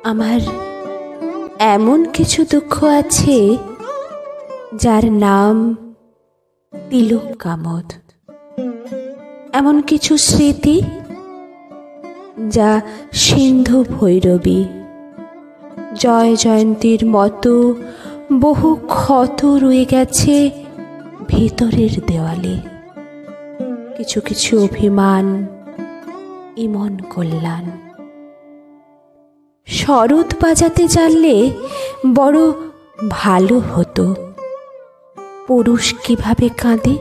আমার এমন কিছু দুঃখ আছে যার নাম তিলক কামদ, এমন কিছু স্মৃতি যা সিন্ধু ভৈরবী, জয় জয়ন্তীর মতো বহু ক্ষত রয়ে গেছে ভিতরের দেওয়ালে। কিছু কিছু অভিমান, ইমন কল্যাণ। শরৎ বাজাতে জানলে বড় ভালো হতো। পুরুষ কিভাবে কাঁদে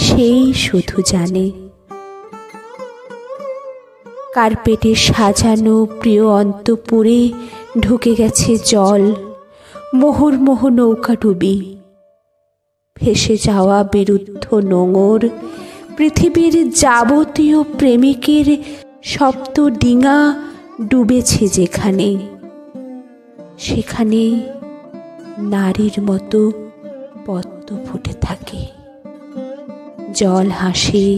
সেই শুধু জানে। কার্পেটে সাজানো প্রিয় অন্তপুরে ঢুকে গেছে জল, মুহুর্মুহু নৌকা ডুবি। ভেসে যাওয়া বিরুদ্ধ নোঙর, পৃথিবীর যাবতীয় প্রেমিকের সপ্ত ডিঙা ডুবেছে যেখানে, সেখানে নারীর মতো পদ্ম ফুটে থাকে। জল হাসে,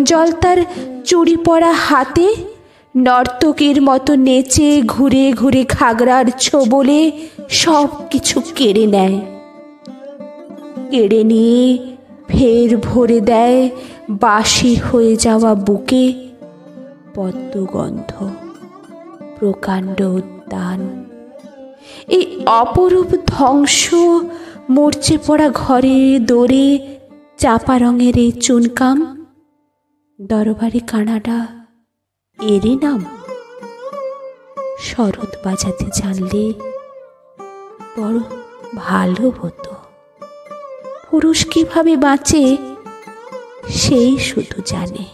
জল তার চুড়ি পরা হাতে নর্তকীর মতো নেচে ঘুরে ঘুরে ঘাগরার ছোবলে সব কিছু কেড়ে নেয়। কেড়ে নিয়ে ফের ভরে দেয় বাসি হয়ে যাওয়া বুকে পদ্মগন্ধ, প্রকাণ্ড উদ্যান। এই অপরূপ ধ্বংস মরচে পড়া ঘরে দোরে চাপা রঙের এই চুনকাম, দরবারি কানাডা এরই নাম। শরৎ বাজাতে জানলে বড় ভালো হতো। পুরুষ কিভাবে বাঁচে সেই শুধু জানে।